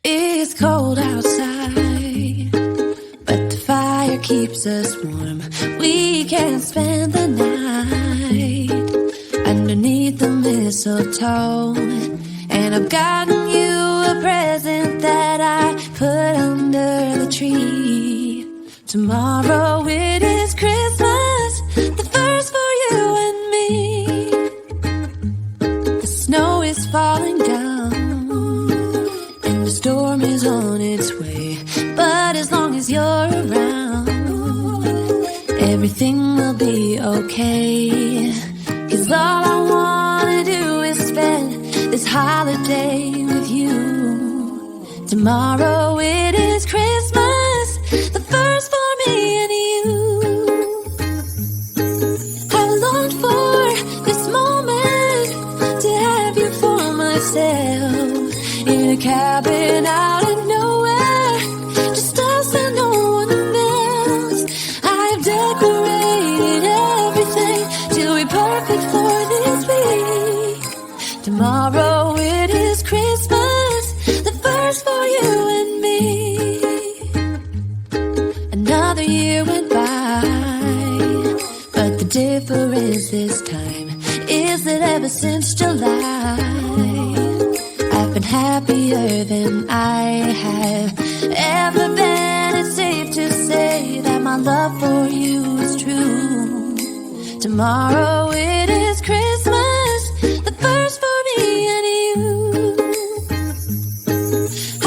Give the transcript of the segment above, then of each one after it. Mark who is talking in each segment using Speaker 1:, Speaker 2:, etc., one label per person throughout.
Speaker 1: It's cold outside, but the fire keeps us warm. We can spend the night underneath the mistletoe. And I've gotten you a present that I put under the tree. Tomorrow it is Christmas, the first for you and me. The snow is falling down, and the storm is on its way. But as long as you're around, everything will be okay. 'Cause all I wanna do is spend this holiday with you. Tomorrow it is Christmas, the first for me and you. I longed for this moment to have you for myself, in a cabin out of nowhere, just us and no one else. I've decorated everything to be perfect for this week. Tomorrow it is Christmas, the first for you and me. Another year went by, but the difference this time is that ever since July, I've been happier than I have ever been. It's safe to say that my love for you is true. Tomorrow it is Christmas, the first for me and you.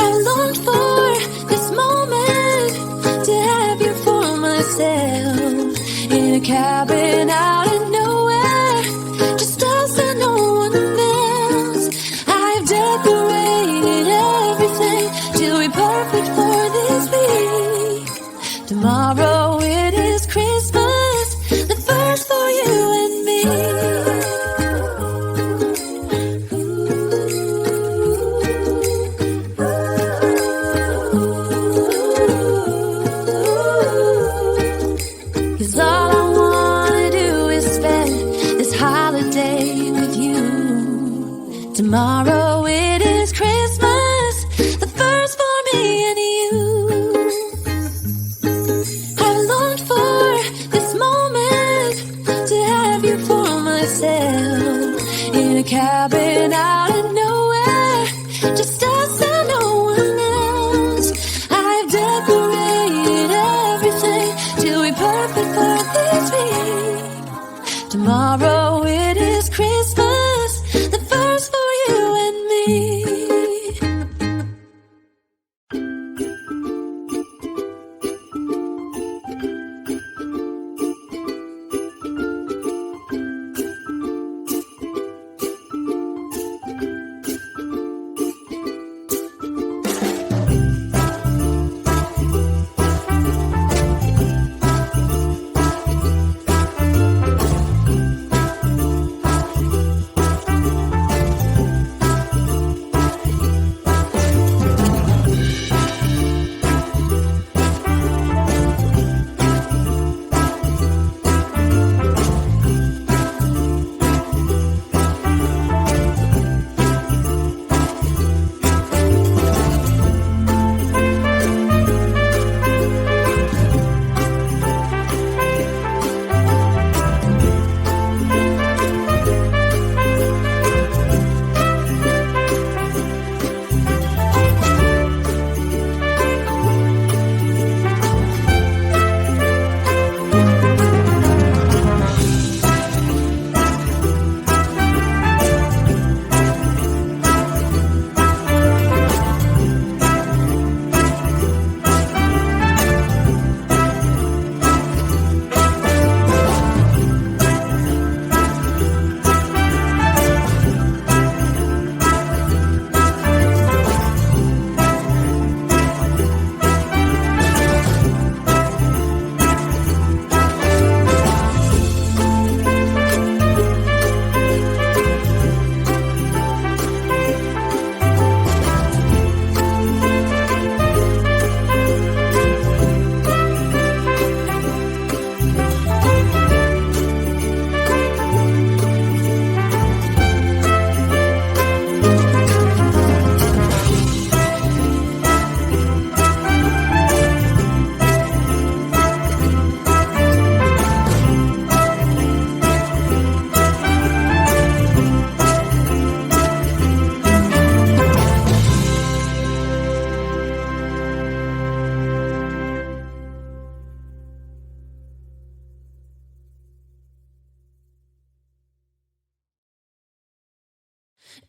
Speaker 1: I longed for this moment to have you for myself, in a cabin out of nowhere, just us and no one else. I've decorated everything to be perfect for this week. Tomorrow it is Christmas, the first for you and me. Tomorrow it is Christmas, the first for me and you. I've longed for this moment to have you for myself, in a cabin out of nowhere, just us and no one else. I've decorated everything till we're perfect for this week. Tomorrow it is Christmas, the first for you and me.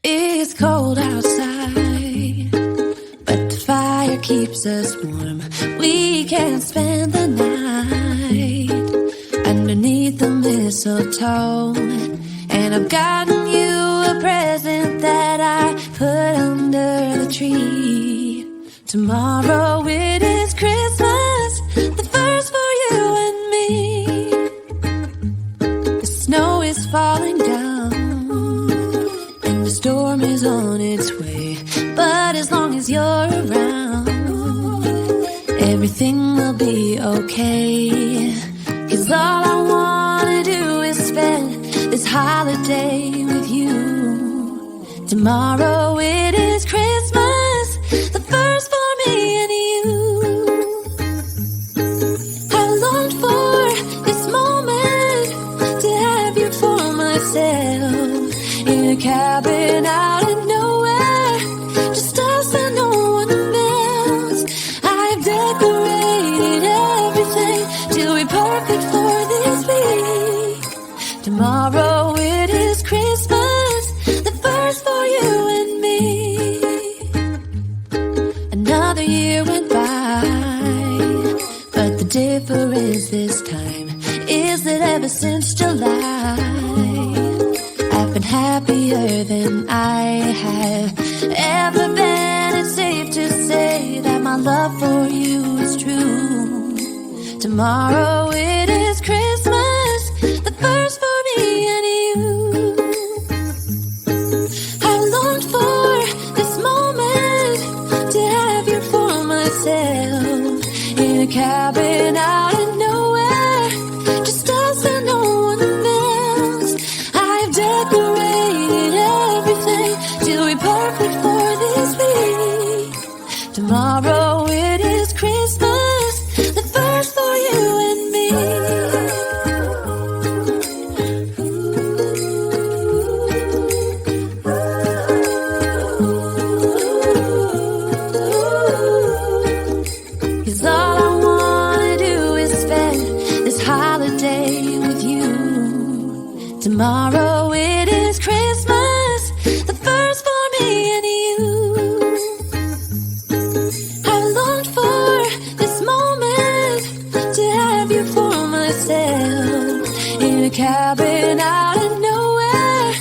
Speaker 1: It's cold outside, but the fire keeps us warm. We can spend the night underneath the mistletoe. And I've gotten you a present that I put under the tree. Tomorrow it is Christmas, the first for you and me. The snow is falling down, the storm is on its way, but as long as you're around, everything will be okay. 'Cause all I wanna do is spend this holiday with you. Tomorrow it is Christmas, the first for me and you. I longed for this moment to have you for myself, in a cabin out of nowhere, just us and no one else. I've decorated everything till we're perfect for this week. Tomorrow it is Christmas, the first for you and me. Another year went by, but the difference this time is that ever since July, I've been happier than I have ever been. It's safe to say that my love for you is true. Tomorrow it is Christmas, the first for me and you. I longed for this moment to have you for myself, in a cabin out of nowhere, just us and no one else. I've decorated everything till we're perfect for this week. Tomorrow it is Christmas, the first for you and me. Cause all I wanna do is spend this holiday with you. Tomorrow it is Christmas, the first for me and you. I longed for this moment to have you for myself, in a cabin out of nowhere,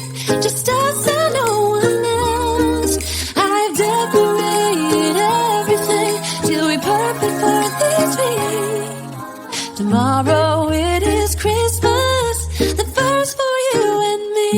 Speaker 1: just us and no one else. I've decorated everything till we're perfect for this week. Tomorrow it is Christmas, the first for you and me.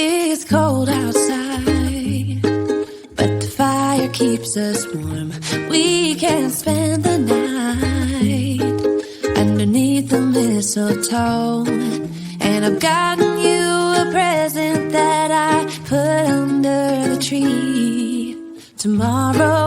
Speaker 1: It's cold outside, but the fire keeps us warm. We can spend the night underneath the mistletoe. And I've gotten you a present that I put under the tree. Tomorrow